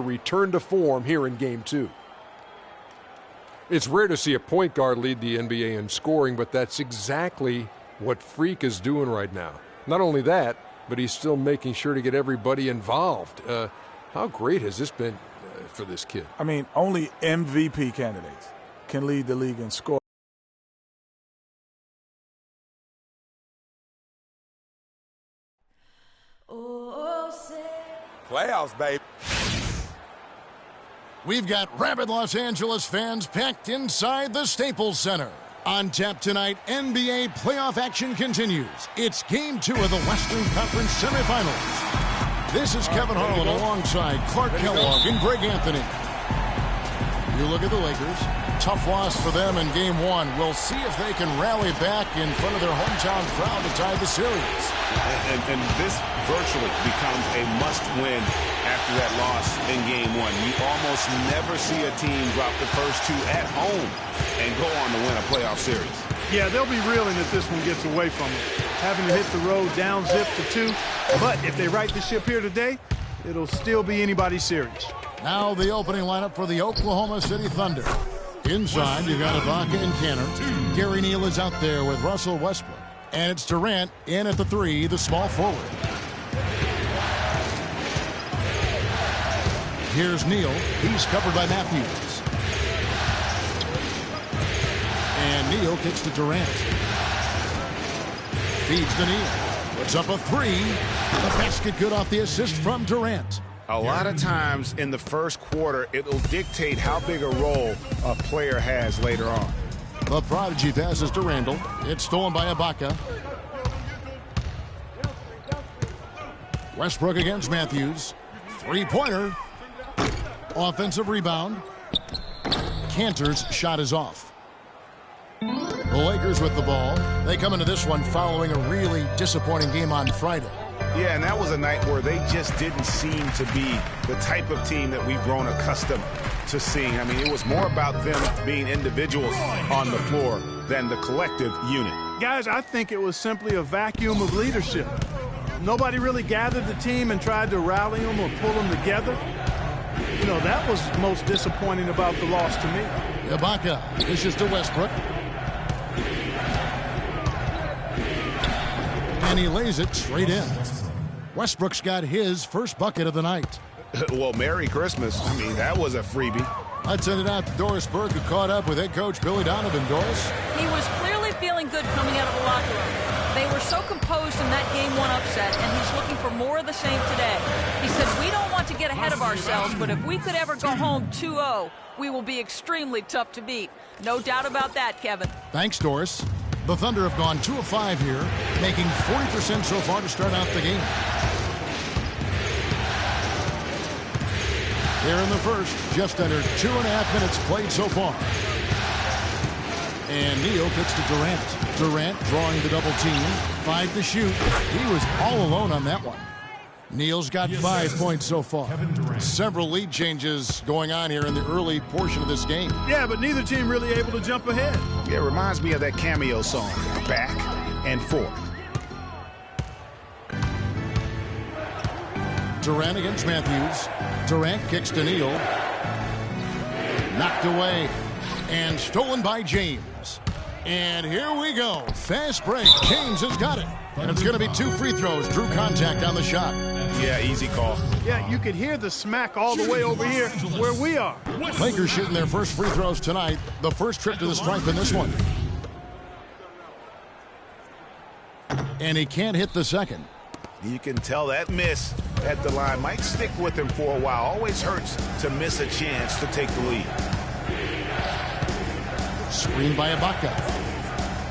return to form here in Game 2. It's rare to see a point guard lead the NBA in scoring, but that's exactly what Freak is doing right now. Not only that, but he's still making sure to get everybody involved. How great has this been for this kid? I mean, only MVP candidates can lead the league in scoring. Playoffs, baby. We've got rabid Los Angeles fans packed inside the Staples Center. On tap tonight, NBA playoff action continues. It's Game 2 of the Western Conference semifinals. This is Kevin Harlan alongside Clark Kellogg and Greg Anthony. You look at the Lakers. Tough loss for them in Game 1. We'll see if they can rally back in front of their hometown crowd to tie the series. And this virtually becomes a must-win after that loss in Game 1. You almost never see a team drop the first two at home and go on to win a playoff series. Yeah, they'll be reeling if this one gets away from them. Having to hit the road down zip to 2. But if they right the ship here today, it'll still be anybody's series. Now the opening lineup for the Oklahoma City Thunder. Inside, you got Ibaka and Kanter. Gary Neal is out there with Russell Westbrook. And it's Durant in at the 3, the small forward. Here's Neal. He's covered by Matthews. And Neal kicks to Durant. Feeds to Neal. Puts up a 3. The basket good off the assist from Durant. A lot of times in the first quarter, it'll dictate how big a role a player has later on. The prodigy passes to Randall. It's stolen by Ibaka. Westbrook against Matthews. Three-pointer. Offensive rebound. Kanter's shot is off. The Lakers with the ball. They come into this one following a really disappointing game on Friday. Yeah, and that was a night where they just didn't seem to be the type of team that we've grown accustomed to seeing. I mean, it was more about them being individuals on the floor than the collective unit. Guys, I think it was simply a vacuum of leadership. Nobody really gathered the team and tried to rally them or pull them together. You know, that was most disappointing about the loss to me. Ibaka dishes to Westbrook. And he lays it straight in. Westbrook's got his first bucket of the night. Well, Merry Christmas. I mean, that was a freebie. I'd send it out to Doris Burke, who caught up with head coach Billy Donovan. Doris? He was clearly feeling good coming out of the locker room. They were so composed in that Game 1 upset, and he's looking for more of the same today. He said, we don't want to get ahead of ourselves, but if we could ever go home 2-0, we will be extremely tough to beat. No doubt about that, Kevin. Thanks, Doris. The Thunder have gone 2 of 5 here, making 40% so far to start out the game. Here in the first, just under 2.5 minutes played so far. And Neal kicks to Durant. Durant drawing the double team. 5 to shoot. He was all alone on that one. Neal's got 5 points so far. Several lead changes going on here in the early portion of this game. Yeah, but neither team really able to jump ahead. Yeah, it reminds me of that Cameo song, Back and Forth. Durant against Matthews. Durant kicks to Neal. Knocked away. And stolen by James. And here we go. Fast break. James has got it. And it's going to be 2 free throws. Drew contact on the shot. Yeah, easy call. Yeah, you could hear the smack all the way over here where we are. Lakers shooting their first free throws tonight. The first trip to the stripe in this one. And he can't hit the second. You can tell that miss at the line might stick with him for a while. Always hurts to miss a chance to take the lead. Screen by Ibaka.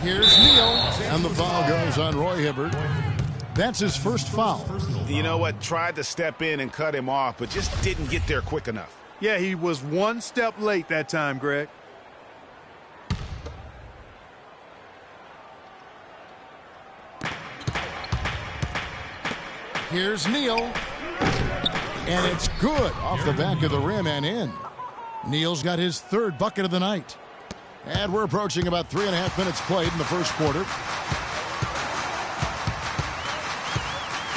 Here's Neal. And the foul goes on Roy Hibbert. That's his first foul. You know what? Tried to step in and cut him off, but just didn't get there quick enough. Yeah, he was 1 step late that time, Greg. Here's Neal. And it's good off the back of the rim and in. Neal's got his 3rd bucket of the night. And we're approaching about 3.5 minutes played in the first quarter.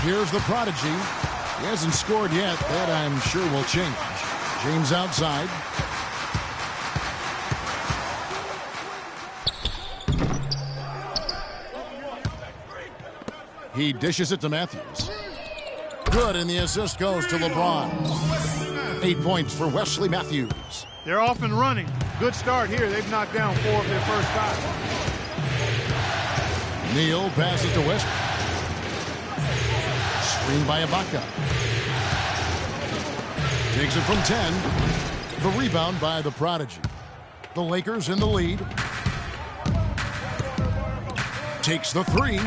Here's the prodigy. He hasn't scored yet. That, I'm sure, will change. James outside. He dishes it to Matthews. Good, and the assist goes to LeBron. 8 points for Wesley Matthews. They're off and running. Good start here. They've knocked down 4 of their first 5. Neal passes to Westbrook. Screen by Ibaka. Takes it from 10. The rebound by the Prodigy. The Lakers in the lead. Takes the 3.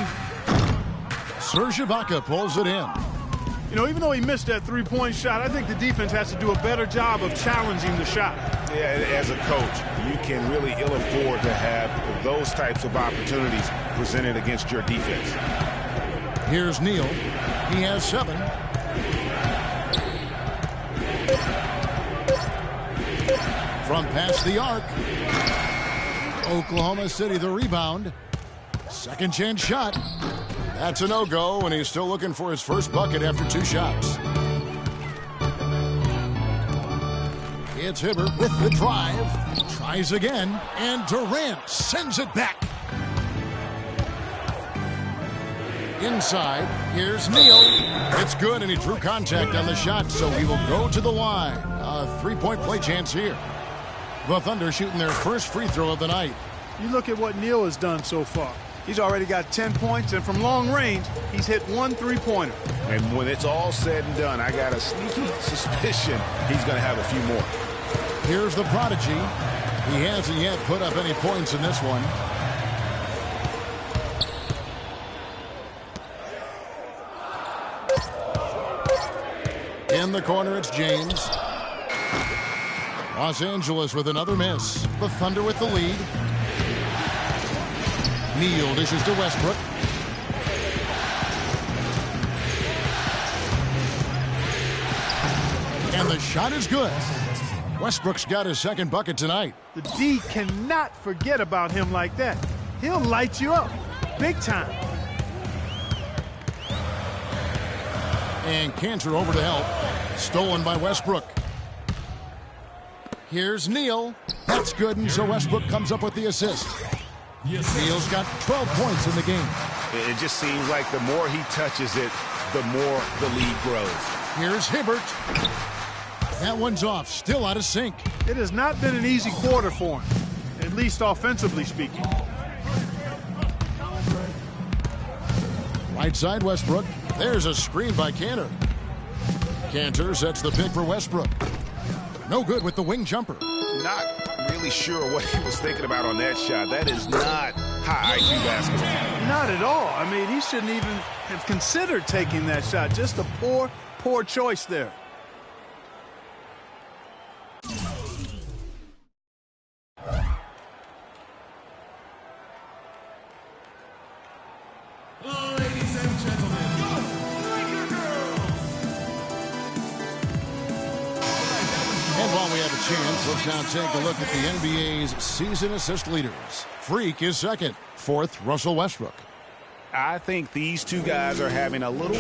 Serge Ibaka pulls it in. You know, even though he missed that three-point shot, I think the defense has to do a better job of challenging the shot. Yeah, as a coach, you can really ill afford to have those types of opportunities presented against your defense. Here's Neal. He has 7. From past the arc. Oklahoma City the rebound. Second chance shot. That's a no-go, and he's still looking for his first bucket after 2 shots. It's Hibbert with the drive. Tries again, and Durant sends it back. Inside, here's Neal. It's good, and he drew contact on the shot, so he will go to the line. A 3-point play chance here. The Thunder shooting their first free throw of the night. You look at what Neal has done so far. He's already got 10 points, and from long range, he's hit 1 3-pointer. And when it's all said and done, I got a sneaky suspicion he's going to have a few more. Here's the Prodigy. He hasn't yet put up any points in this one. In the corner, it's James. Los Angeles with another miss. The Thunder with the lead. Neal dishes to Westbrook. And the shot is good. Westbrook's got his second bucket tonight. The D cannot forget about him like that. He'll light you up big time. And Cantor over to help. Stolen by Westbrook. Here's Neal. That's good, and so Westbrook comes up with the assist. Neal's got 12 points in the game. It just seems like the more he touches it, the more the lead grows. Here's Hibbert. That one's off, still out of sync. It has not been an easy quarter for him, at least offensively speaking. Right side Westbrook. There's a screen by Cantor. Cantor sets the pick for Westbrook. No good with the wing jumper. Not really sure what he was thinking about on that shot. That is not high IQ basketball. Not at all. I mean, he shouldn't even have considered taking that shot. Just a poor choice there. Ladies and gentlemen, Laker girls! And while we have a chance, let's now take a look at the NBA's season assist leaders. Freak is second. Fourth, Russell Westbrook. I think these two guys are having a little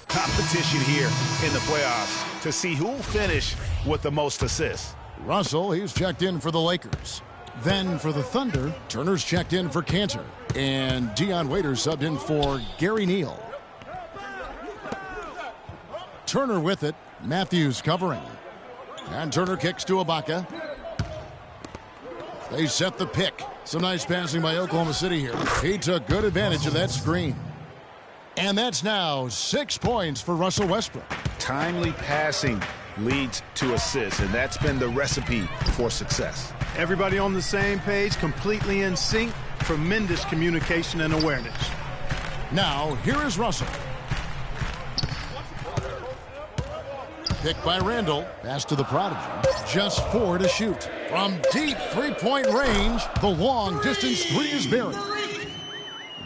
competition here in the playoffs to see who will finish with the most assists. Russell, he's checked in for the Lakers. Then for the Thunder, Turner's checked in for Cantor. And Dion Waiters subbed in for Gary Neal. Turner with it. Matthews covering. And Turner kicks to Ibaka. They set the pick. Some nice passing by Oklahoma City here. He took good advantage of that screen. And that's now 6 points for Russell Westbrook. Timely passing leads to assists, and that's been the recipe for success. Everybody on the same page, completely in sync. Tremendous communication and awareness. Now, here is Russell. Picked by Randall. Pass to the Prodigy. Just 4 to shoot. From deep three-point range, the long-distance 3 is buried.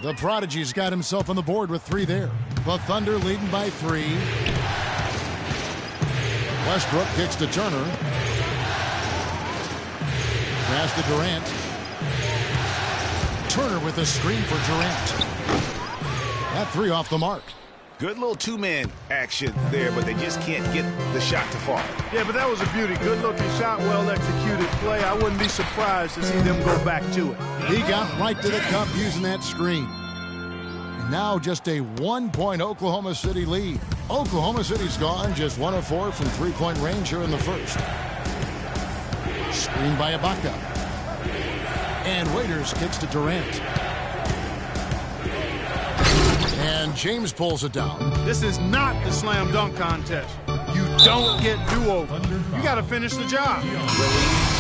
The Prodigy's got himself on the board with 3 there. The Thunder leading by 3. Westbrook kicks to Turner. Pass to Durant. Turner with a screen for Durant. That 3 off the mark. Good little two-man action there, but they just can't get the shot to fall. Yeah, but that was a beauty. Good-looking shot, well-executed play. I wouldn't be surprised to see them go back to it. He got right to the cup using that screen. And now just a 1-point Oklahoma City lead. Oklahoma City's gone just 1 of 4 from three-point range here in the first. Screen by Ibaka. And Waiters kicks to Durant. And James pulls it down. This is not the slam dunk contest. You don't get do-over. You got to finish the job. The lead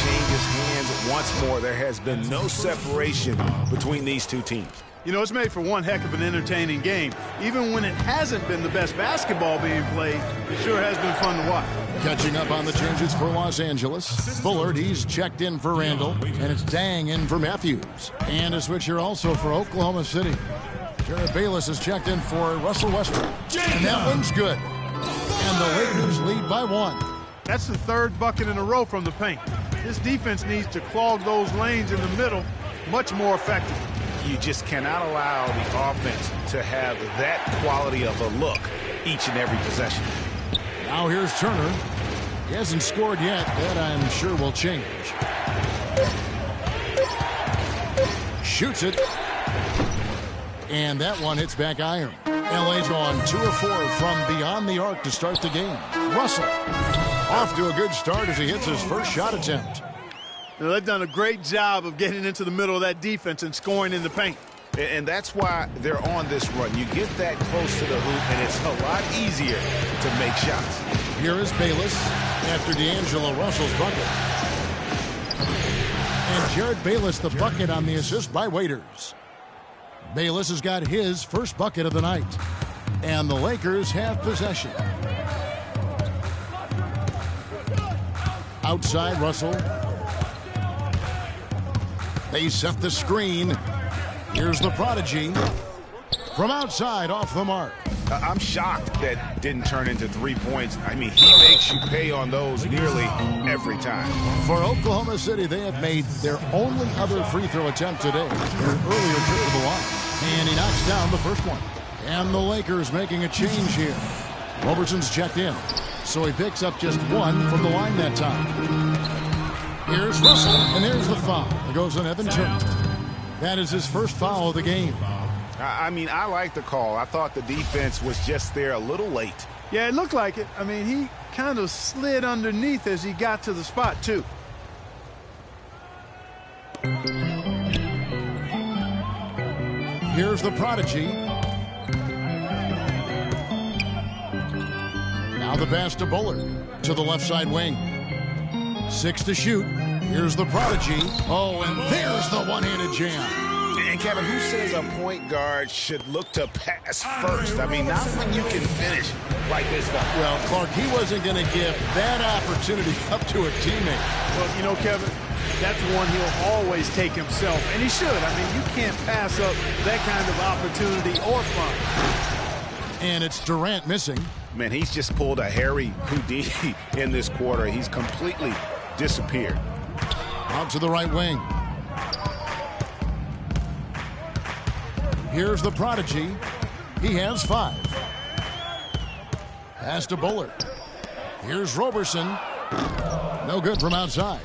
changes hands once more. There has been no separation between these two teams. You know, it's made for one heck of an entertaining game. Even when it hasn't been the best basketball being played, it sure has been fun to watch. Catching up on the changes for Los Angeles. Bullard, he's checked in for Randall, and it's Dang in for Matthews. And a switch here also for Oklahoma City. Jared Bayless is checked in for Russell Westbrook. And that one's good. And the Lakers lead by 1. That's the third bucket in a row from the paint. This defense needs to clog those lanes in the middle much more effectively. You just cannot allow the offense to have that quality of a look each and every possession. Now here's Turner. He hasn't scored yet. That I'm sure will change. Shoots it. And that one hits back iron. LA's on 2 of 4 from beyond the arc to start the game. Russell off to a good start as he hits his first shot attempt. They've done a great job of getting into the middle of that defense and scoring in the paint. And that's why they're on this run. You get that close to the hoop, and it's a lot easier to make shots. Here is Bayless after D'Angelo Russell's bucket. And Jared Bayless the bucket on the assist by Waiters. Bayless has got his first bucket of the night. And the Lakers have possession. Outside Russell. They set the screen. Here's the prodigy. From outside, off the mark. I'm shocked that didn't turn into 3 points. I mean, he makes you pay on those nearly every time. For Oklahoma City, they have made their only other free throw attempt today. Their earlier trip to the line. And he knocks down the first one. And the Lakers making a change here. Roberson's checked in. So he picks up just 1 from the line that time. Here's Russell, and there's the foul. It goes on Evan Turner. That is his first foul of the game. I mean, I like the call. I thought the defense was just there a little late. Yeah, it looked like it. I mean, he kind of slid underneath as he got to the spot, too. Here's the prodigy. Now the pass to Bullard to the left side wing. 6 to shoot. Here's the prodigy. Oh, and there's the one-handed jam. And Kevin, who says a point guard should look to pass first? I mean, not when you can finish like this guy. Well, Clark, he wasn't going to give that opportunity up to a teammate. Well, you know, Kevin, that's one he'll always take himself, and he should. I mean, you can't pass up that kind of opportunity or fun. And it's Durant missing. Man, he's just pulled a Harry Houdini in this quarter. He's completely disappeared. Out to the right wing. Here's the prodigy. He has 5. Pass to Bullard. Here's Roberson. No good from outside.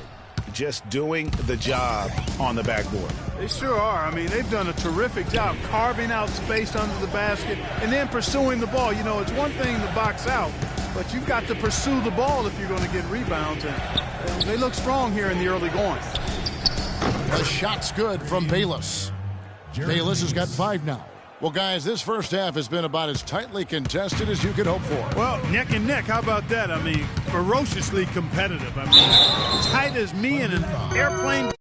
Just doing the job on the backboard. They sure are. I mean, they've done a terrific job carving out space under the basket and then pursuing the ball. You know, it's one thing to box out, but you've got to pursue the ball if you're going to get rebounds. And they look strong here in the early going. The shot's good from Bayless. Bayless has got 5 now. Well, guys, this first half has been about as tightly contested as you could hope for. Well, neck and neck. How about that? I mean, ferociously competitive. I mean, tight as me in an airplane.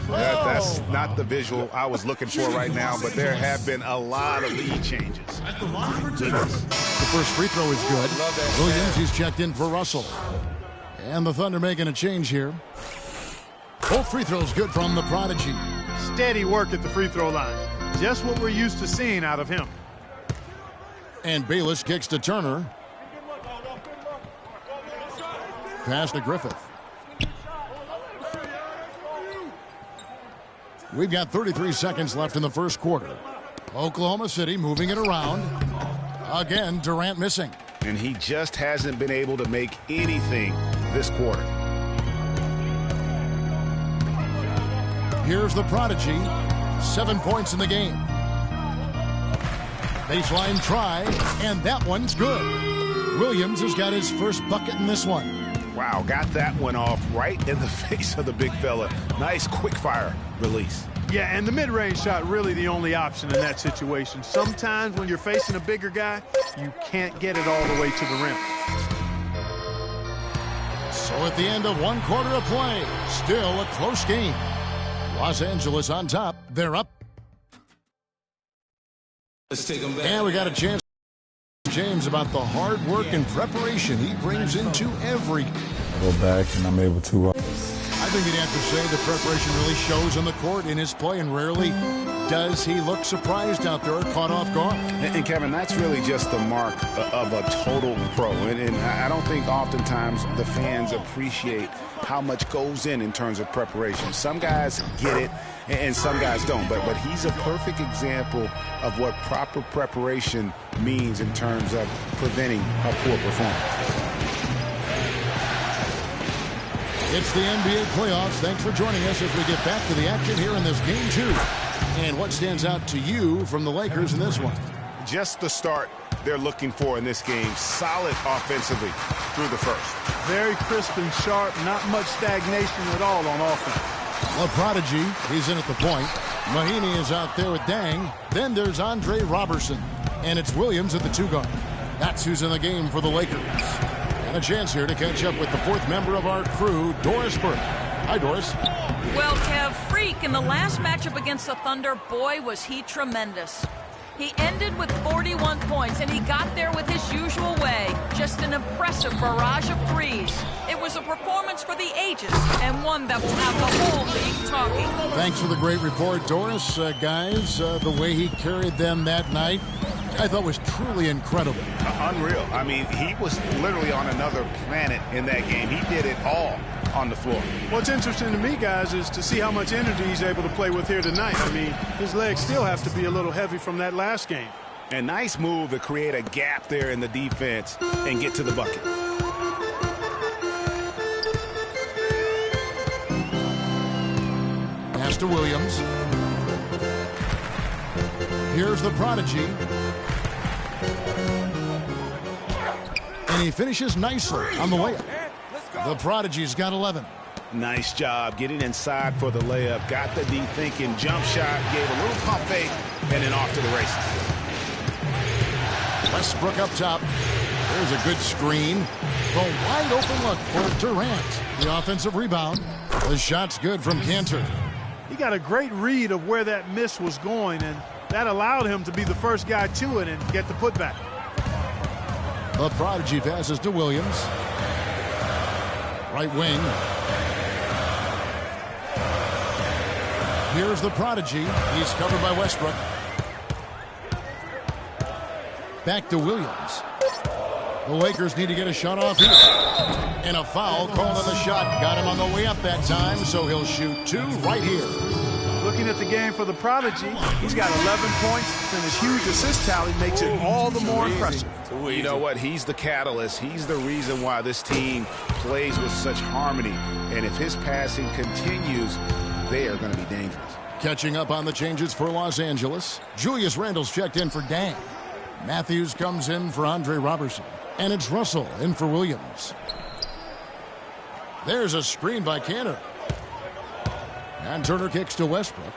That's not the visual I was looking for right now, but there have been a lot of lead changes. The first free throw is good. Williams, he's checked in for Russell. And the Thunder making a change here. Both free throws good from the prodigy. Steady work at the free throw line. Just what we're used to seeing out of him. And Bayless kicks to Turner. pass to Griffith. We've got 33 seconds left in the first quarter. Oklahoma City moving it around. Again, Durant missing. And he just hasn't been able to make anything this quarter. Here's the prodigy. 7 points in the game. Baseline try, and that one's good. Williams has got his first bucket in this one. Wow, got that one off right in the face of the big fella. Nice quick fire release. Yeah, and the mid-range shot really the only option in that situation. Sometimes when you're facing a bigger guy, you can't get it all the way to the rim. So at the end of one quarter of play, still a close game. Los Angeles on top. They're up. Let's take them back. And we got a chance to James about the hard work and preparation he brings into every. I go back and I'm able to. I think you'd have to say the preparation really shows on the court in his play, and rarely does he look surprised out there or caught off guard. And Kevin, that's really just the mark of a total pro. And I don't think oftentimes the fans appreciate how much goes in terms of preparation. Some guys get it, and some guys don't. But he's a perfect example of what proper preparation means in terms of preventing a poor performance. It's the NBA playoffs. Thanks for joining us as we get back to the action here in this game 2. And what stands out to you from the Lakers in this one? Just the start they're looking for in this game. Solid offensively through the first. Very crisp and sharp, not much stagnation at all on offense. The prodigy, he's in at the point. Mahinmi is out there with Dang. Then there's Andre Robertson. And it's Williams at the 2 guard. That's who's in the game for the Lakers. And a chance here to catch up with the 4th member of our crew, Doris Burke. Hi, Doris. Well, Kev, Freak in the last matchup against the Thunder, boy, was he tremendous. He ended with 41 points, and he got there with his usual way. Just an impressive barrage of threes. It was a performance for the ages, and one that will have the whole league talking. Thanks for the great report, Doris. Guys, the way he carried them that night, I thought was truly incredible. Unreal. I mean, he was literally on another planet in that game. He did it all on the floor. What's interesting to me, guys, is to see how much energy he's able to play with here tonight. I mean, his legs still have to be a little heavy from that last game. A nice move to create a gap there in the defense and get to the bucket. Pass to Williams. Here's the prodigy. And he finishes nicely on the layup. The prodigy's got 11. Nice job getting inside for the layup. Got the deep thinking jump shot, gave a little pump fake, and then off to the races. Westbrook up top. There's a good screen. The wide open look for Durant. The offensive rebound. The shot's good from Cantor. He got a great read of where that miss was going, and that allowed him to be the first guy to it and get the putback. The prodigy passes to Williams. Right wing. Here's the prodigy. He's covered by Westbrook. Back to Williams. The Lakers need to get a shot off here. And a foul called on the shot. Got him on the way up that time, so he'll shoot 2 right here. Looking at the game for the prodigy, he's got 11 points, and his huge assist tally makes it all the more impressive. You know what? He's the catalyst. He's the reason why this team plays with such harmony. And if his passing continues, they are going to be dangerous. Catching up on the changes for Los Angeles. Julius Randle's checked in for Dang. Matthews comes in for Andre Robertson. And it's Russell in for Williams. There's a screen by Cantor. And Turner kicks to Westbrook.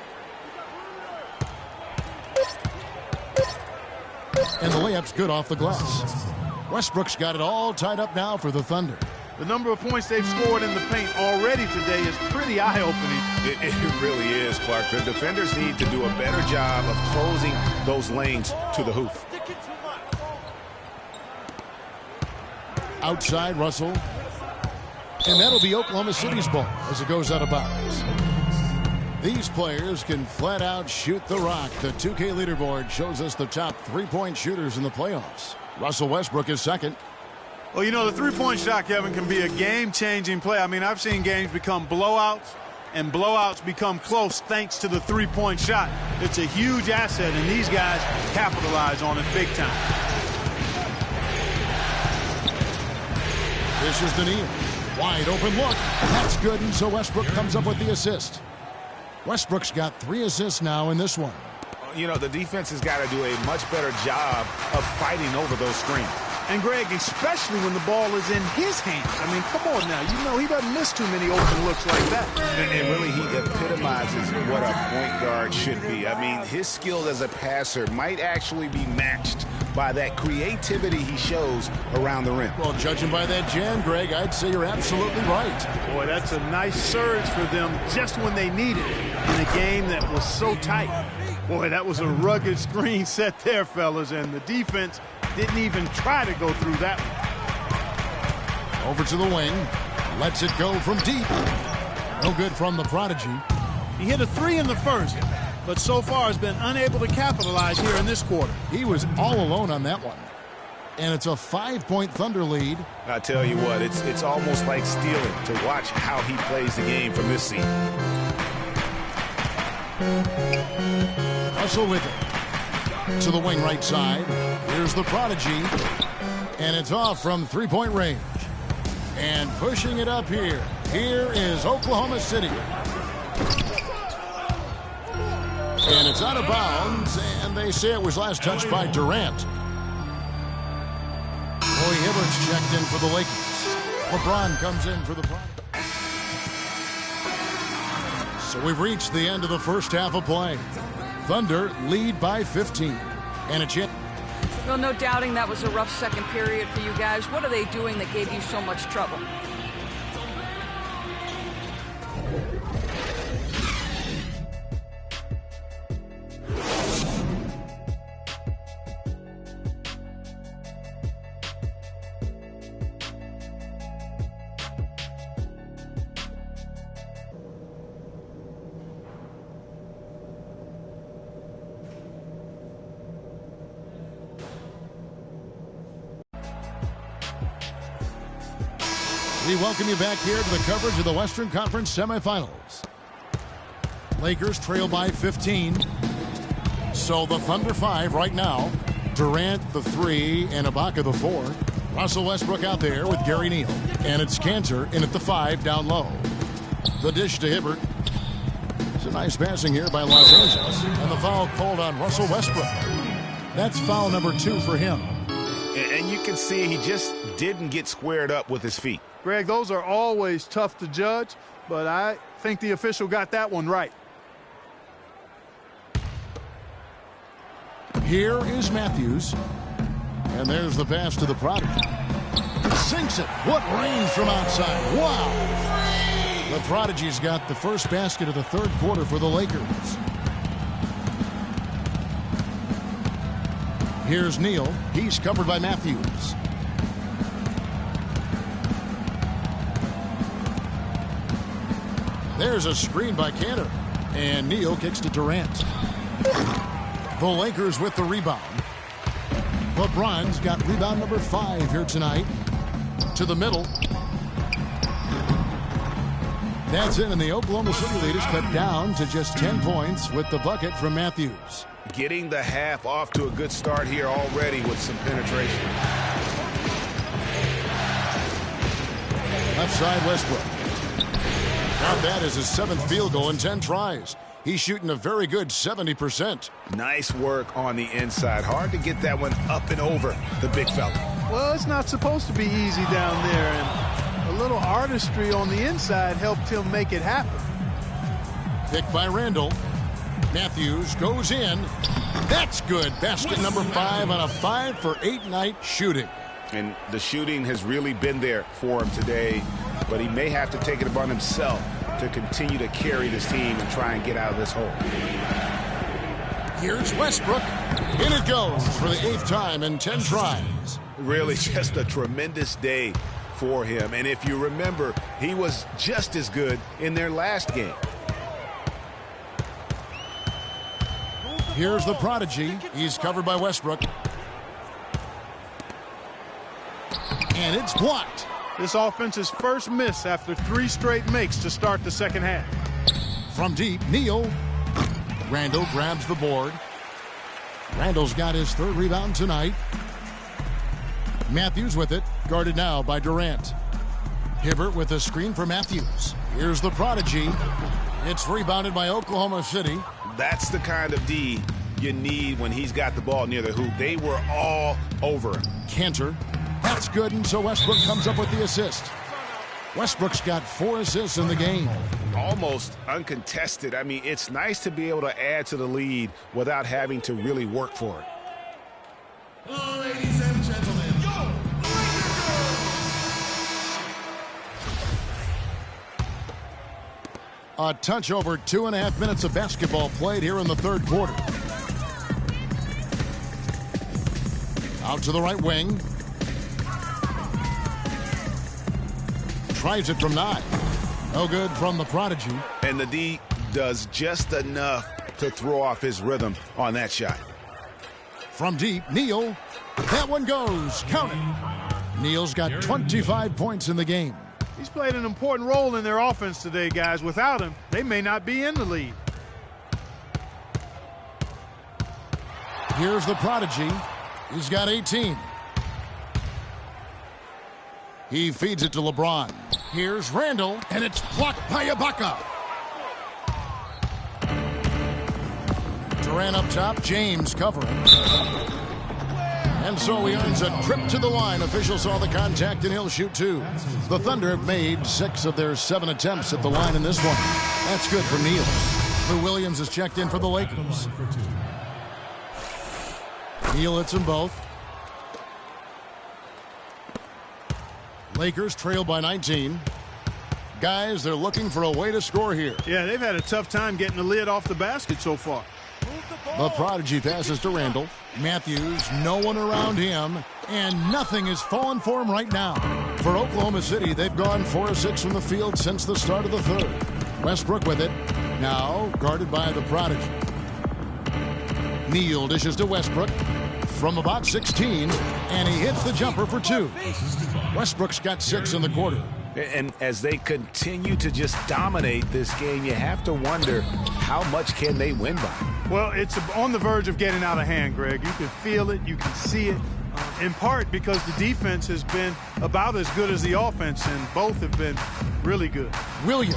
And the layup's good off the glass. Westbrook's got it all tied up now for the Thunder. The number of points they've scored in the paint already today is pretty eye-opening. It really is, Clark. The defenders need to do a better job of closing those lanes to the hoop. Outside, Russell. And that'll be Oklahoma City's ball as it goes out of bounds. These players can flat out shoot the rock. The 2K leaderboard shows us the top 3-point shooters in the playoffs. Russell Westbrook is second. Well, you know, the three-point shot, Kevin, can be a game-changing play. I mean, I've seen games become blowouts, and blowouts become close thanks to the three-point shot. It's a huge asset, and these guys capitalize on it big time. This is Daniel. Wide open look. That's good, and so Westbrook comes up with the assist. Westbrook's got 3 assists now in this one. You know, the defense has got to do a much better job of fighting over those screens. And, Greg, especially when the ball is in his hands. I mean, come on now. You know he doesn't miss too many open looks like that. And really, he epitomizes what a point guard should be. I mean, his skill as a passer might actually be matched by that creativity he shows around the rim. Well, judging by that jam, Greg, I'd say you're absolutely right. Boy, that's a nice surge for them just when they needed it in a game that was so tight. Boy, that was a rugged screen set there, fellas, and the defense didn't even try to go through that one. Over to the wing. Lets it go from deep. No good from the prodigy. He hit a 3 in the first, but so far has been unable to capitalize here in this quarter. He was all alone on that one. And it's a 5-point Thunder lead. I tell you what, it's almost like stealing to watch how he plays the game from this seat. Russell with it. To the wing right side. Here's the prodigy. And it's off from 3-point range. And pushing it up here. Here is Oklahoma City. And it's out of bounds. And they say it was last touched by Durant. Roy Hibbert's checked in for the Lakers. LeBron comes in for the Prodigy. So we've reached the end of the first half of play. Thunder lead by 15. And a chance. Well, no doubting that was a rough second period for you guys. What are they doing that gave you so much trouble? We welcome you back here to the coverage of the Western Conference semifinals. Lakers trail by 15. So the Thunder 5 right now. Durant the 3 and Ibaka the 4. Russell Westbrook out there with Gary Neal. And it's Cantor in at the 5 down low. The dish to Hibbert. It's a nice passing here by Los Angeles. And the foul called on Russell Westbrook. That's foul number 2 for him. And you can see he just didn't get squared up with his feet. Greg, those are always tough to judge, but I think the official got that one right. Here is Matthews. And there's the pass to the prodigy. Sinks it. What range from outside. Wow. The prodigy's got the first basket of the third quarter for the Lakers. Here's Neal. He's covered by Matthews. There's a screen by Cantor. And Neal kicks to Durant. The Lakers with the rebound. LeBron's got rebound number 5 here tonight. To the middle. That's it, and the Oklahoma City lead is cut down to just 10 points with the bucket from Matthews. Getting the half off to a good start here already with some penetration. Left side, Westbrook. Now that is his 7th field goal in 10 tries. He's shooting a very good 70%. Nice work on the inside. Hard to get that one up and over the big fella. Well, it's not supposed to be easy down there, and a little artistry on the inside helped him make it happen. Picked by Randall. Matthews goes in. That's good. Basket number 5 on a 5 for 8 night shooting. And the shooting has really been there for him today, but he may have to take it upon himself to continue to carry this team and try and get out of this hole. Here's Westbrook. In it goes for the 8th time in 10 tries. Really just a tremendous day for him. And if you remember, he was just as good in their last game. Here's the prodigy. He's covered by Westbrook. And it's blocked. This offense's first miss after 3 straight makes to start the second half. From deep, Neal. Randall grabs the board. Randall's got his 3rd rebound tonight. Matthews with it, guarded now by Durant. Hibbert with a screen for Matthews. Here's the prodigy. It's rebounded by Oklahoma City. That's the kind of D you need when he's got the ball near the hoop. They were all over him. Cantor. That's good, and so Westbrook comes up with the assist. Westbrook's got 4 assists in the game. Almost uncontested. I mean, it's nice to be able to add to the lead without having to really work for it. Ladies and gentlemen, go! A touch over 2.5 minutes of basketball played here in the 3rd quarter. Out to the right wing. Tries it from 9. No good from the prodigy. And the D does just enough to throw off his rhythm on that shot. From deep, Neal. That one goes. Count it. Neal's got 25 points in the game. He's played an important role in their offense today, guys. Without him, they may not be in the lead. Here's the prodigy. He's got 18. He feeds it to LeBron. Here's Randall, and it's blocked by Ibaka. Durant up top, James covering. And so he earns a trip to the line. Officials saw the contact, and he'll shoot 2. The Thunder have made 6 of their 7 attempts at the line in this one. That's good for Neal. Lou Williams has checked in for the Lakers. Neal hits them both. Lakers trail by 19. Guys, they're looking for a way to score here. Yeah, they've had a tough time getting the lid off the basket so far. The prodigy passes to Randall. Matthews, no one around him, and nothing is falling for him right now. For Oklahoma City, they've gone 4 of 6 from the field since the start of the 3rd. Westbrook with it. Now guarded by the prodigy. Neal dishes to Westbrook from about 16, and he hits the jumper for 2. Westbrook's got 6 in the quarter. And as they continue to just dominate this game, you have to wonder how much can they win by? Well, it's on the verge of getting out of hand, Greg. You can feel it. You can see it. In part because the defense has been about as good as the offense, and both have been really good. Williams.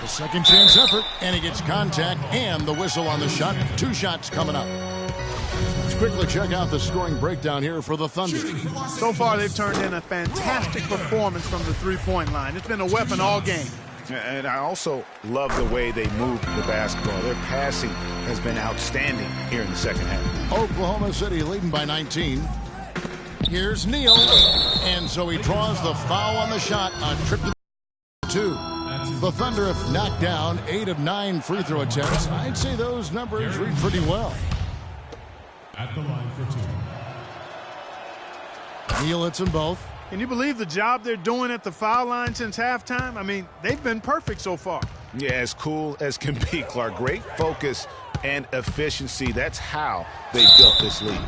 The second chance effort, and he gets contact and the whistle on the shot. 2 shots coming up. Let's quickly check out the scoring breakdown here for the Thunder. So far, they've turned in a fantastic performance from the 3-point line. It's been a weapon all game. And I also love the way they move the basketball. Their passing has been outstanding here in the second half. Oklahoma City leading by 19. Here's Neal, and so he draws the foul on the shot on trip to 2. The Thunder have knocked down 8 of 9 free throw attempts. I'd say those numbers read pretty well. At the line for 2. Neal hits them both. Can you believe the job they're doing at the foul line since halftime? I mean, they've been perfect so far. Yeah, as cool as can be, Clark. Great focus and efficiency. That's how they built this lead.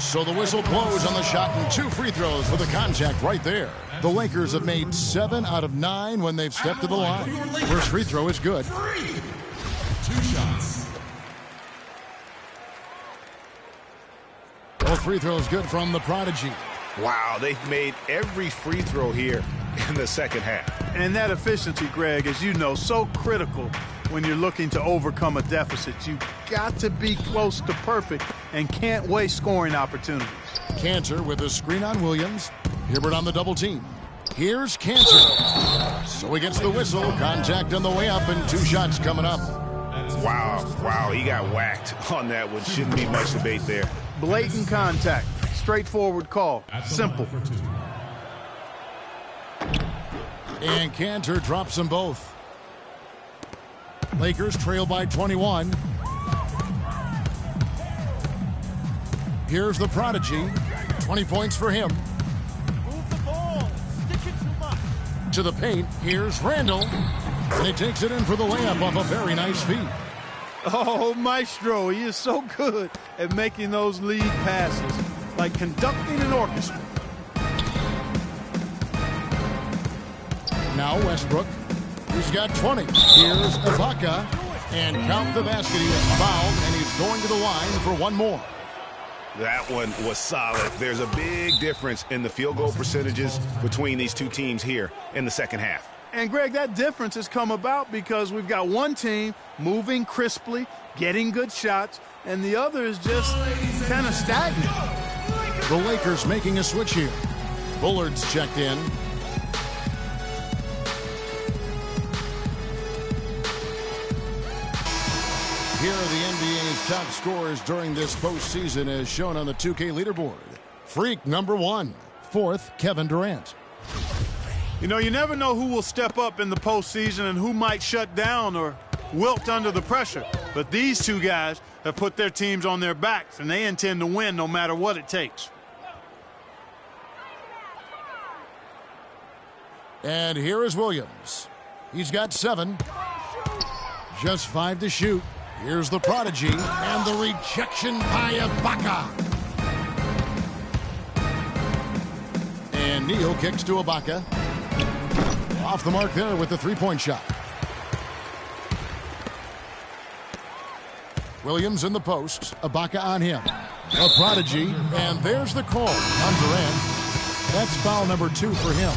So the whistle blows on the shot, and 2 free throws for the contact right there. The Lakers have made 7 out of 9 when they've stepped to the line. First free throw is good. 2 shots. Both free throws good from the prodigy. Wow, they've made every free throw here in the second half. And that efficiency, Greg, as you know, so critical when you're looking to overcome a deficit. You've got to be close to perfect and can't waste scoring opportunities. Cantor with a screen on Williams. Hibbert on the double team. Here's Cantor. So he gets the whistle. Contact on the way up, and 2 shots coming up. Wow, he got whacked on that one. Shouldn't be much debate there. Blatant contact. Straightforward call. Simple. And Cantor drops them both. Lakers trail by 21. Here's the prodigy. 20 points for him. Move the ball. Stick it too much. To the paint. Here's Randall. And he takes it in for the layup off a very nice feed. Oh, Maestro, he is so good at making those lead passes, like conducting an orchestra. Now Westbrook. He's got 20. Here's Ibaka. And count the basket. He was fouled, and he's going to the line for one more. That one was solid. There's a big difference in the field goal percentages between these two teams here in the second half. And, Greg, that difference has come about because we've got one team moving crisply, getting good shots, and the other is just kind of stagnant. The Lakers making a switch here. Bullard's checked in. Here are the NBA's top scorers during this postseason as shown on the 2K leaderboard. Freak number 1, fourth, Kevin Durant. You know, you never know who will step up in the postseason and who might shut down or wilt under the pressure. But these two guys have put their teams on their backs, and they intend to win no matter what it takes. And here is Williams. He's got 7. Just 5 to shoot. Here's the prodigy and the rejection by Ibaka. And Neal kicks to Ibaka. Off the mark there with the three-point shot. Williams in the post. Ibaka on him. A prodigy. And there's the call on Durant. That's foul number 2 for him.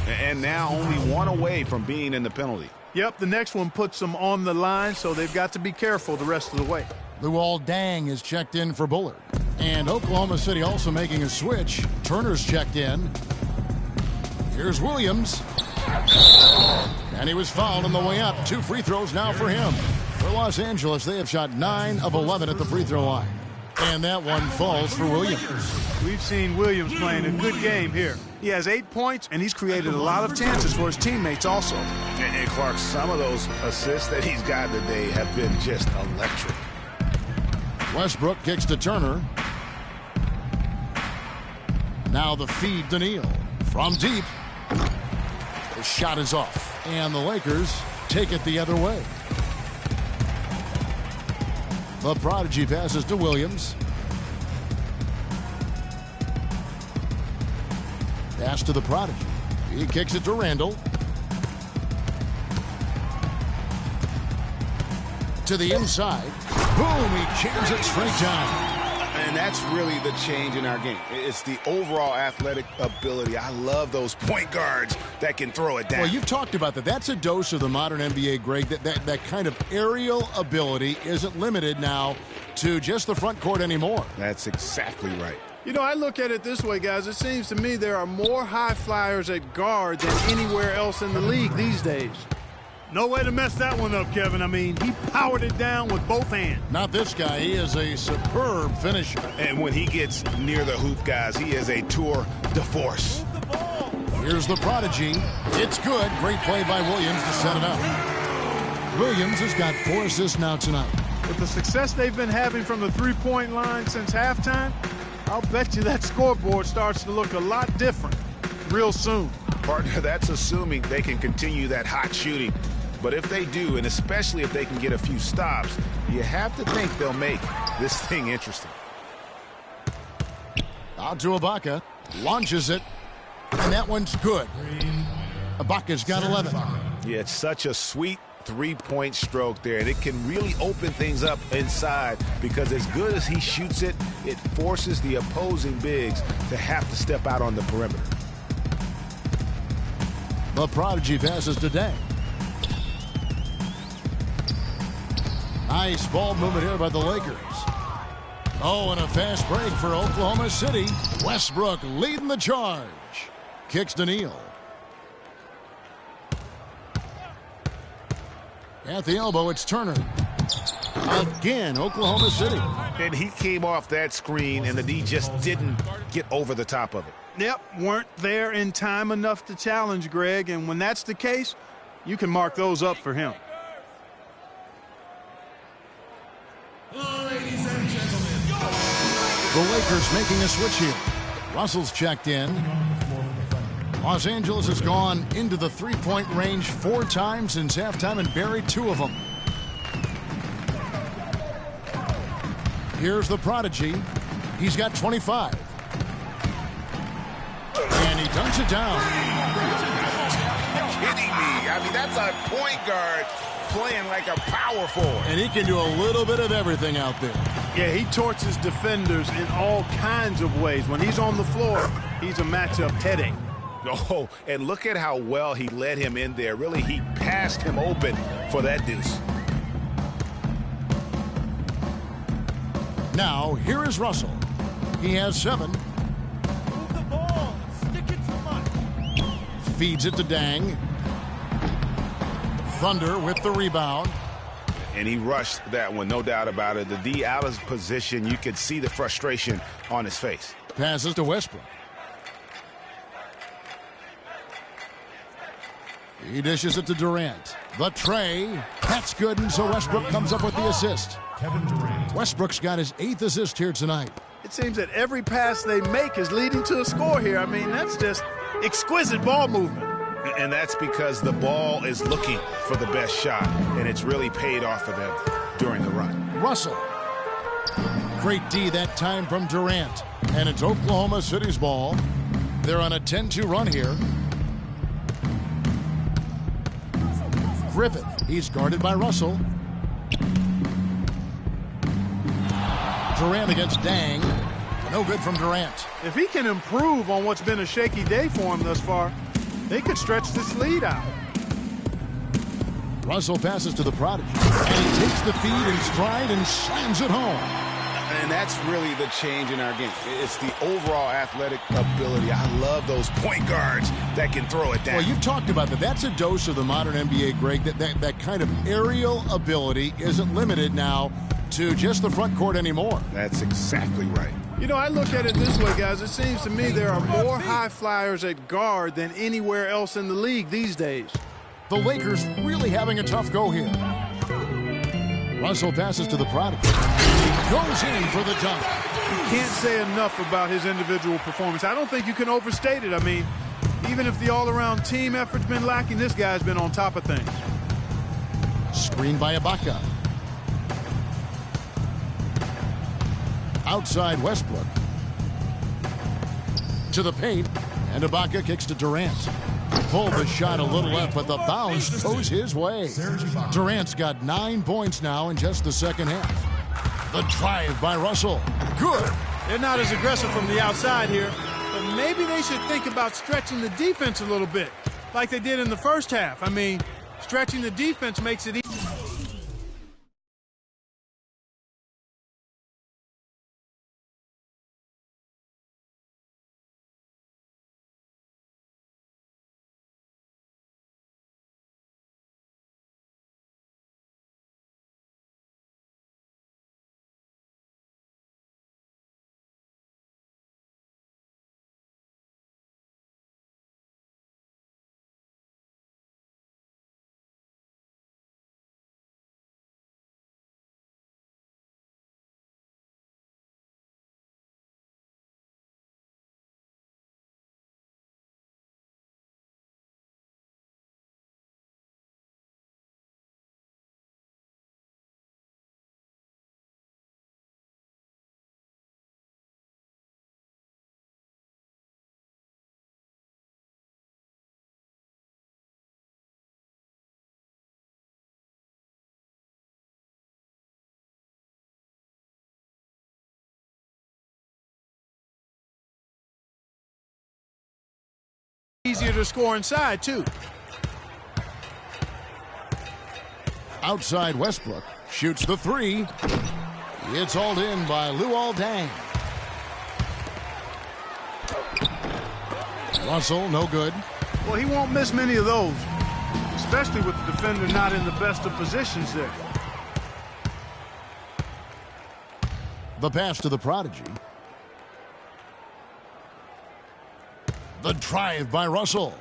And now only one away from being in the penalty. Yep, the next one puts them on the line, so they've got to be careful the rest of the way. Luol Deng is checked in for Bullard. And Oklahoma City also making a switch. Turner's checked in. Here's Williams. And he was fouled on the way up. 2 free throws now for him. For Los Angeles, they have shot 9 of 11 at the free throw line. And that one falls for Williams. We've seen Williams playing a good game here. He has 8 points, and he's created a lot of chances for his teammates also. And Clark, some of those assists that he's got today have been just electric. Westbrook kicks to Turner. Now the feed to Neal. From deep. The shot is off. And the Lakers take it the other way. The prodigy passes to Williams. Pass to the prodigy. He kicks it to Randall. To the inside. Boom, he jams it straight down. And that's really the change in our game. It's the overall athletic ability. I love those point guards that can throw it down. Well, you've talked about that. That's a dose of the modern NBA, Greg. That kind of aerial ability isn't limited now to just the front court anymore. That's exactly right. You know, I look at it this way, guys. It seems to me there are more high flyers at guard than anywhere else in the league these days. No way to mess that one up, Kevin. I mean, he powered it down with both hands. Not this guy. He is a superb finisher. And when he gets near the hoop, guys, he is a tour de force. Here's the prodigy. It's good. Great play by Williams to set it up. Williams has got 4 assists now tonight. With the success they've been having from the three-point line since halftime, I'll bet you that scoreboard starts to look a lot different real soon. Partner, that's assuming they can continue that hot shooting. But if they do, and especially if they can get a few stops, you have to think they'll make this thing interesting. Out to Ibaka. Launches it. And that one's good. Ibaka's got 11. Yeah, it's such a sweet three-point stroke there, and it can really open things up inside because as good as he shoots it, it forces the opposing bigs to have to step out on the perimeter. The prodigy passes to Deng. Nice ball movement here by the Lakers. Oh, and a fast break for Oklahoma City. Westbrook leading the charge. Kicks to Neal. At the elbow, it's Turner. Again, Oklahoma City. And he came off that screen, and the D just didn't get over the top of it. Yep, weren't there in time enough to challenge Greg, and when that's the case, you can mark those up for him. Ladies and gentlemen, The Lakers making a switch here. Russell's checked in. Los Angeles has gone into the three-point range 4 times since halftime and buried 2 of them. Here's the prodigy. He's got 25. And he dunks it down. kidding me? I mean, that's a point guard playing like a power forward. And he can do a little bit of everything out there. Yeah, he torches defenders in all kinds of ways. When he's on the floor, he's a matchup headache. Oh, and look at how well he led him in there. Really, he passed him open for that deuce. Now, here is Russell. He has 7. Move the ball. Stick it too much. Feeds it to Dang. Thunder with the rebound. And he rushed that one, no doubt about it. The D out of position, you could see the frustration on his face. Passes to Westbrook. He dishes it to Durant. The tray. That's good, and so Westbrook comes up with the assist. Kevin Durant. Westbrook's got his 8th assist here tonight. It seems that every pass they make is leading to a score here. I mean, that's just exquisite ball movement. And that's because the ball is looking for the best shot, and it's really paid off for them during the run. Russell. Great D that time from Durant. And it's Oklahoma City's ball. They're on a 10-2 run here. Griffith. He's guarded by Russell. Durant against Dang. No good from Durant. If he can improve on what's been a shaky day for him thus far, they could stretch this lead out. Russell passes to the Prodigy. And he takes the feed in stride and slams it home. And that's really the change in our game. It's the overall athletic ability. I love those point guards that can throw it down. Well, you've talked about that. That's a dose of the modern NBA, Greg. That kind of aerial ability isn't limited now to just the front court anymore. That's exactly right. You know, I look at it this way, guys. It seems to me there are more high flyers at guard than anywhere else in the league these days. The Lakers really having a tough go here. Russell passes to the Prodigy. He goes in for the dunk. You can't say enough about his individual performance. I don't think you can overstate it. I mean, even if the all-around team effort's been lacking, this guy's been on top of things. Screen by Ibaka. Outside Westbrook. To the paint. And Ibaka kicks to Durant. Pulled the shot a little left, but the bounce goes his way. Durant's got 9 points now in just the second half. The drive by Russell. Good. They're not as aggressive from the outside here, but maybe they should think about stretching the defense a little bit, like they did in the first half. I mean, stretching the defense makes it easy. Easier to score inside, too. Outside Westbrook. Shoots the 3. It's hauled in by Luol Deng. Russell, no good. Well, he won't miss many of those, especially with the defender not in the best of positions there. The pass to the Prodigy. The drive by Russell.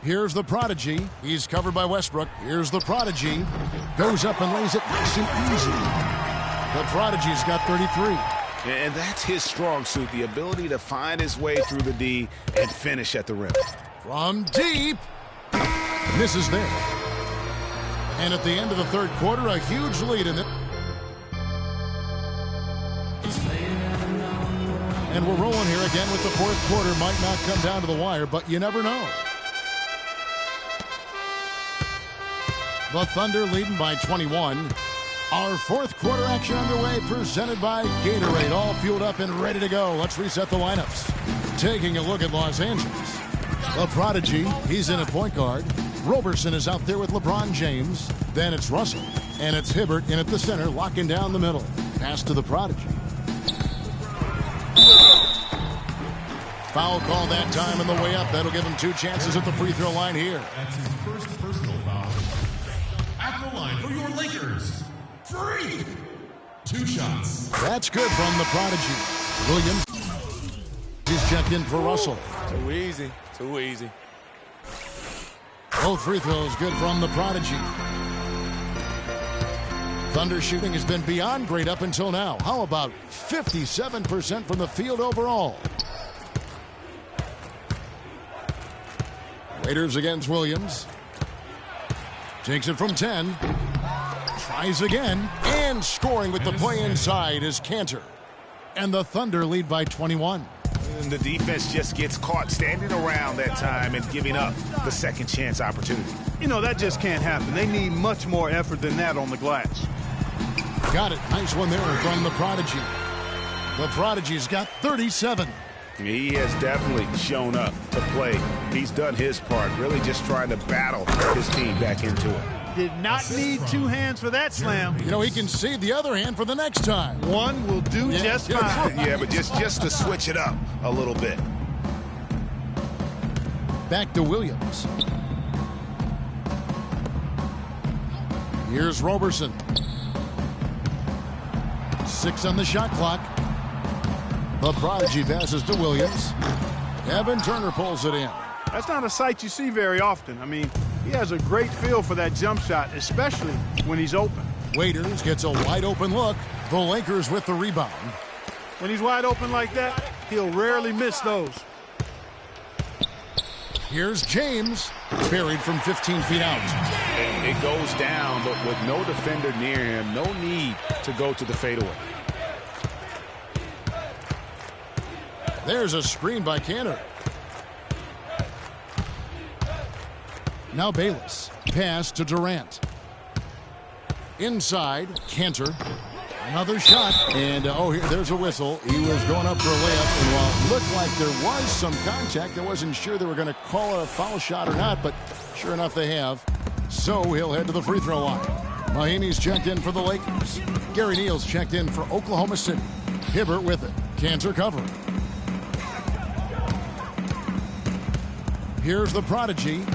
Here's the Prodigy. He's covered by Westbrook. Here's the Prodigy. Goes up and lays it nice and easy. The Prodigy's got 33. And that's his strong suit, the ability to find his way through the D and finish at the rim. From deep. This is there. And at the end of the third quarter, a huge lead in it. And we're rolling here again with the fourth quarter. Might not come down to the wire, but you never know. The Thunder leading by 21. Our fourth quarter action underway, presented by Gatorade. All fueled up and ready to go. Let's reset the lineups. Taking a look at Los Angeles. The Prodigy, he's in at point guard. Roberson is out there with LeBron James. Then it's Russell. And it's Hibbert in at the center, locking down the middle. Pass to the Prodigy. Foul call that time on the way up. That'll give him 2 chances at the free throw line here. That's his first personal foul. At the line for your Lakers, Freak. 2 shots. That's good from the Prodigy. Williams. He's checked in for Russell. Too easy. Too easy. Both free throws good from the Prodigy. Thunder shooting has been beyond great up until now. How about 57% from the field overall? Waiters against Williams. Takes it from 10. Tries again. And scoring with the play inside is Cantor. And the Thunder lead by 21. And the defense just gets caught standing around that time and giving up the second chance opportunity. You know, that just can't happen. They need much more effort than that on the glass. Got it. Nice one there from the Prodigy. The Prodigy's got 37. He has definitely shown up to play. He's done his part, really just trying to battle his team back into it. Did not need 2 hands for that slam. You know, he can save the other hand for the next time. One will do just fine. Yeah, but just to switch it up a little bit. Back to Williams. Here's Roberson. 6 on the shot clock. The Prodigy passes to Williams. Evan Turner pulls it in. That's not a sight you see very often. I mean, he has a great feel for that jump shot, especially when he's open. Waiters gets a wide open look. The Lakers with the rebound. When he's wide open like that, he'll rarely miss those. Here's James. Buried from 15 feet out. It goes down, but with no defender near him, no need to go to the fadeaway. There's a screen by Cantor. Now Bayless. Pass to Durant. Inside, Cantor. Another shot. And, there's a whistle. He was going up for a layup. And while it looked like there was some contact, I wasn't sure they were going to call it a foul shot or not. But sure enough, they have. So he'll head to the free throw line. Mahinmi's checked in for the Lakers. Gary Neal's checked in for Oklahoma City. Hibbert with it. Cantor covering. Here's the Prodigy.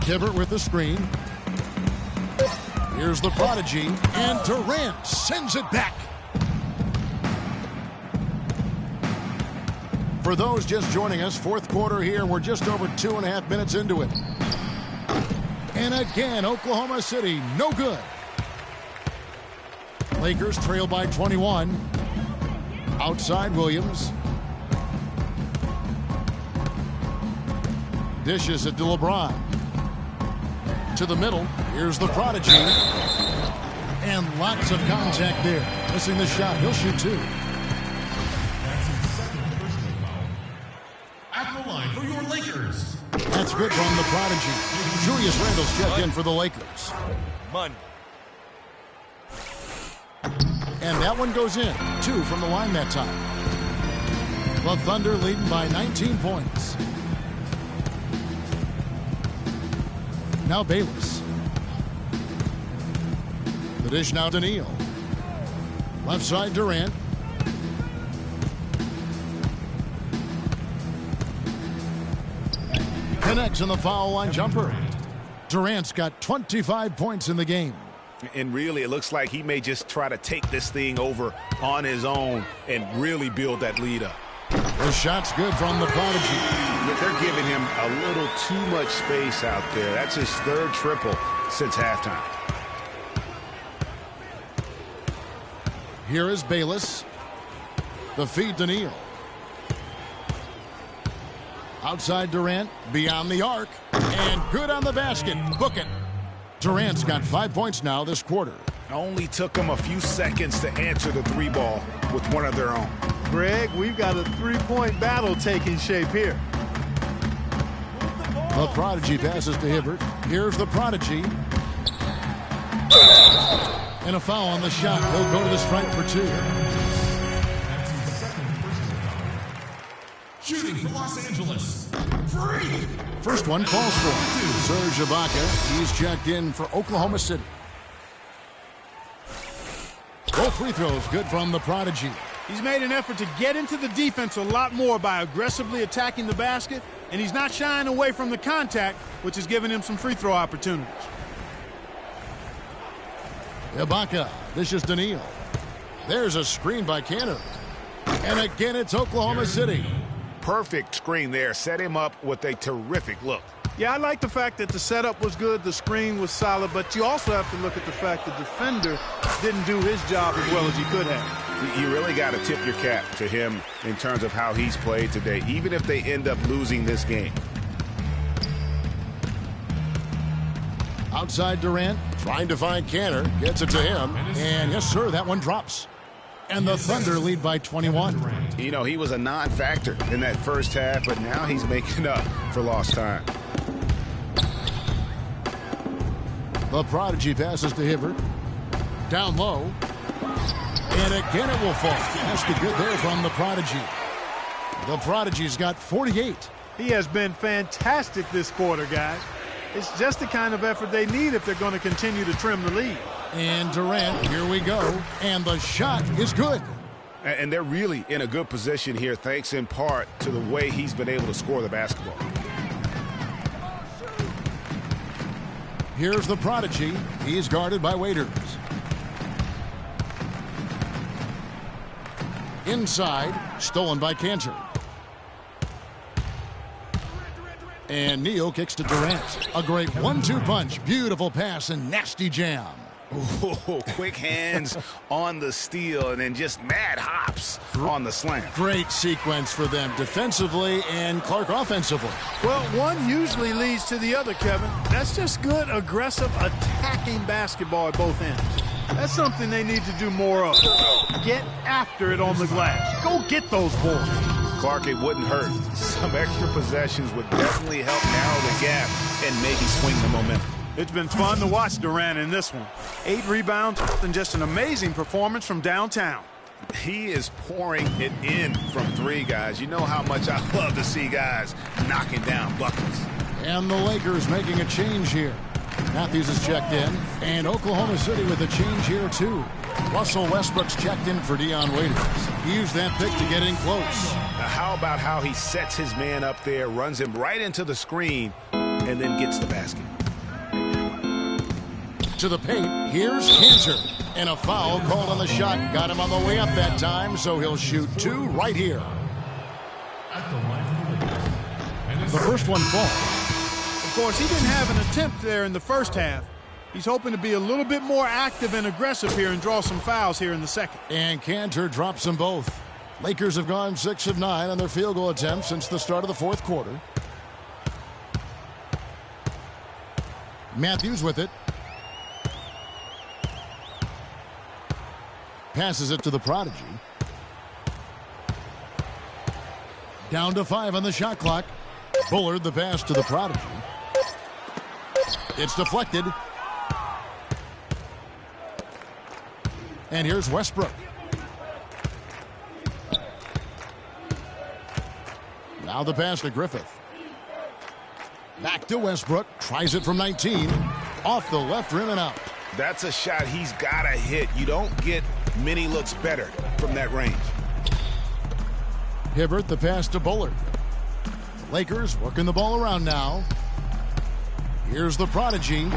Hibbert with the screen. Here's the Prodigy. And Durant sends it back. For those just joining us, fourth quarter here. We're just over 2.5 minutes into it. And again, Oklahoma City, no good. Lakers trail by 21. Outside Williams. Dishes it to LeBron. To the middle. Here's the Prodigy. And lots of contact there. Missing the shot. He'll shoot 2. That's his second personal foul. At the line for your Lakers. That's good from the Prodigy. Julius Randle's checked in for the Lakers. Money. And that one goes in. 2 from the line that time. The Thunder leading by 19 points. Now Bayless. The dish now to Neal. Left side Durant. Connects on the foul line jumper. Durant's got 25 points in the game. And really, it looks like he may just try to take this thing over on his own and really build that lead up. The shot's good from the Prodigy. They're giving him a little too much space out there. That's his 3rd triple since halftime. Here is Bayless. The feed to Neal. Outside Durant, beyond the arc, and good on the basket. Book it. Durant's got 5 points now this quarter. Only took them a few seconds to answer the three ball with one of their own. Greg, we've got a three-point battle taking shape here. The Prodigy passes to Hibbert. Here's the Prodigy. And a foul on the shot. He'll go to the stripe for 2. Shooting for Los Angeles. Freak. First one calls for Serge Ibaka. He's checked in for Oklahoma City. Both free throws good from the Prodigy. He's made an effort to get into the defense a lot more by aggressively attacking the basket, and he's not shying away from the contact, which has given him some free throw opportunities. Ibaka, this is Daniil. There's a screen by Cantor. And again, it's Oklahoma City. Perfect screen there. Set him up with a terrific look. Yeah, I like the fact that the setup was good, the screen was solid, but you also have to look at the fact the defender didn't do his job as well as he could have. You really got to tip your cap to him in terms of how he's played today, even if they end up losing this game. Outside Durant, trying to find Cantor, gets it to him, and yes, sir, that one drops. And the Thunder lead by 21. You know, he was a non-factor in that first half, but now he's making up for lost time. The Prodigy passes to Hibbert. Down low. And again it will fall. That's the good there from the Prodigy. The Prodigy's got 48. He has been fantastic this quarter, guys. It's just the kind of effort they need if they're going to continue to trim the lead. And Durant, here we go. And the shot is good. And they're really in a good position here, thanks in part to the way he's been able to score the basketball. Here's the Prodigy. He's guarded by Waiters. Inside, stolen by Cantor. And Neal kicks to Durant. A great 1-2 punch. Beautiful pass and nasty jam. Ooh, quick hands on the steal and then just mad hops on the slam. Great sequence for them defensively and Clark offensively. Well, one usually leads to the other, Kevin. That's just good, aggressive, attacking basketball at both ends. That's something they need to do more of. Get after it on the glass. Go get those boards. Clark, it wouldn't hurt. Some extra possessions would definitely help narrow the gap and maybe swing the momentum. It's been fun to watch Durant in this one. 8 rebounds and just an amazing performance from downtown. He is pouring it in from 3, guys. You know how much I love to see guys knocking down buckets. And the Lakers making a change here. Matthews is checked in, and Oklahoma City with a change here too. Russell Westbrook's checked in for Dion Waiters. He used that pick to get in close. Now how about how he sets his man up there, runs him right into the screen, and then gets the basket. To the paint, here's Cantor. And a foul called on the shot. Got him on the way up that time, so he'll shoot 2 right here. The first one falls. Of course, he didn't have an attempt there in the first half. He's hoping to be a little bit more active and aggressive here and draw some fouls here in the second. And Cantor drops them both. Lakers have gone 6 of 9 on their field goal attempts since the start of the fourth quarter. Matthews with it. Passes it to the Prodigy. Down to 5 on the shot clock. Bullard the pass to the Prodigy. It's deflected. And here's Westbrook. Now the pass to Griffith. Back to Westbrook. Tries it from 19. Off the left rim and out. That's a shot he's got to hit. You don't get many looks better from that range. Hibbert the pass to Bullard. The Lakers working the ball around now. Here's the Prodigy.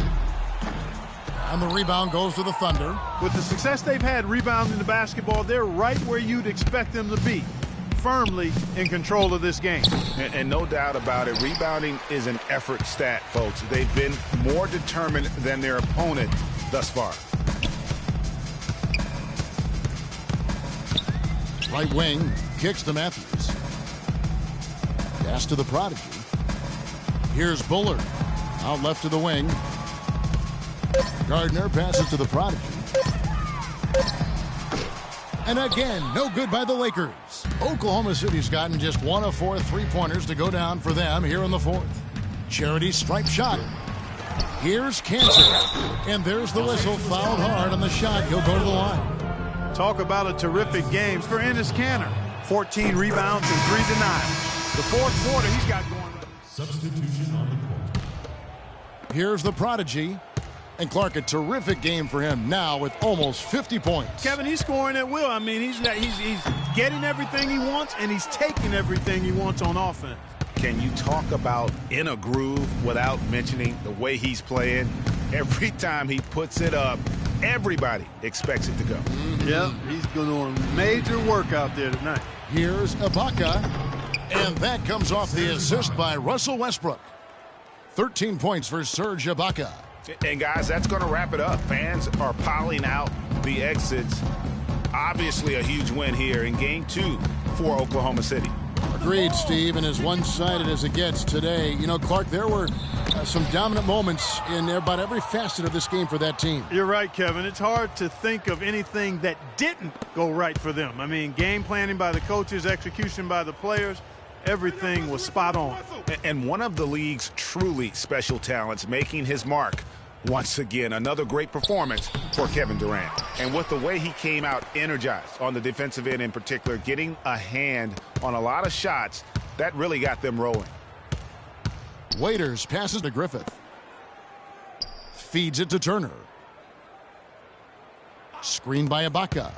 And the rebound goes to the Thunder. With the success they've had rebounding the basketball, they're right where you'd expect them to be. Firmly in control of this game. And no doubt about it, rebounding is an effort stat, folks. They've been more determined than their opponent thus far. Right wing, kicks to Matthews. Pass to the Prodigy. Here's Bullard. Out left to the wing. Gardner passes to the Prodigy. And again, no good by the Lakers. Oklahoma City's gotten just 1 of 4 three-pointers to go down for them here in the fourth. Charity stripe shot. Here's Cancer. And there's the whistle. Fouled hard on the shot. He'll go to the line. Talk about a terrific game for Enes Kanter. 14 rebounds and 3 denials. The fourth quarter he's got going on. Substitution on the court. Here's the prodigy. And Clark, a terrific game for him now with almost 50 points. Kevin, he's scoring at will. I mean, he's getting everything he wants, and he's taking everything he wants on offense. Can you talk about in a groove without mentioning the way he's playing? Every time he puts it up, everybody expects it to go. Yep, he's doing major work out there tonight. Here's Ibaka, and that comes off the assist by Russell Westbrook. 13 points for Serge Ibaka. And, guys, that's going to wrap it up. Fans are piling out the exits. Obviously a huge win here in Game 2 for Oklahoma City. Agreed, Steve, and as one-sided as it gets today. You know, Clark, there were some dominant moments in about every facet of this game for that team. You're right, Kevin. It's hard to think of anything that didn't go right for them. I mean, game planning by the coaches, execution by the players, everything was spot on. And one of the league's truly special talents making his mark. Once again, another great performance for Kevin Durant. And with the way he came out energized on the defensive end in particular, getting a hand on a lot of shots, that really got them rolling. Waiters passes to Griffith. Feeds it to Turner. Screen by Ibaka.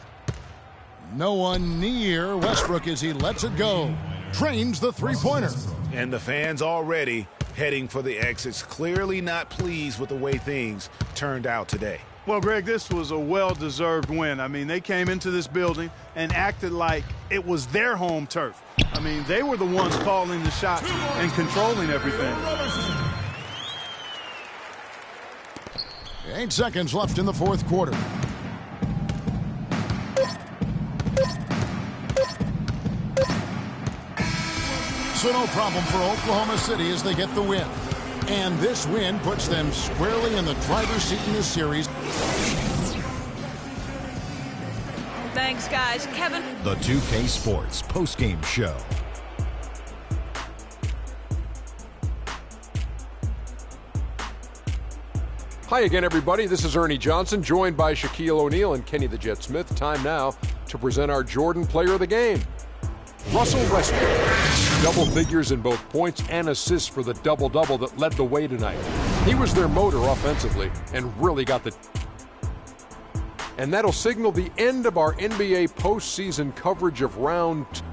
No one near Westbrook as he lets it go. Trains the three-pointer. And the fans already heading for the exits, clearly not pleased with the way things turned out today. Well, Greg, this was a well-deserved win. I mean, they came into this building and acted like it was their home turf. I mean, they were the ones calling the shots and controlling everything. 8 seconds left in the fourth quarter. So no problem for Oklahoma City as they get the win. And this win puts them squarely in the driver's seat in this series. Thanks, guys. Kevin. The 2K Sports postgame show. Hi again, everybody. This is Ernie Johnson, joined by Shaquille O'Neal and Kenny the Jet Smith. Time now to present our Jordan Player of the Game. Russell Westbrook, double figures in both points and assists for the double-double that led the way tonight. He was their motor offensively and really got the... And that'll signal the end of our NBA postseason coverage of round 2.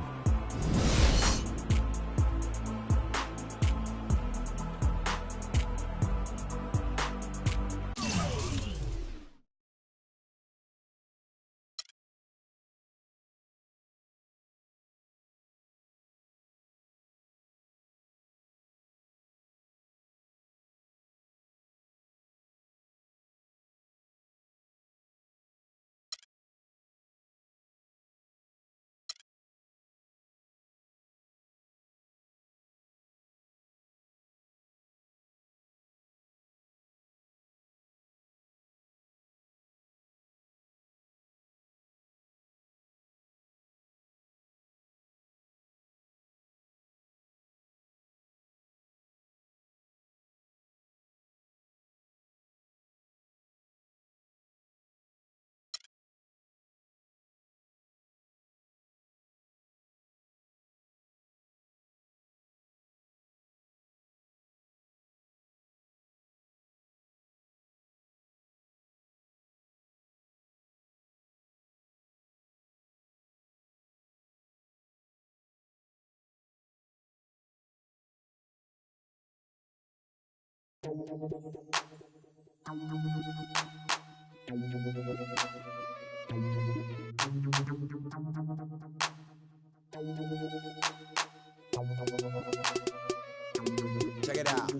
Check it out.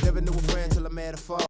Never knew a friend till I met a foe.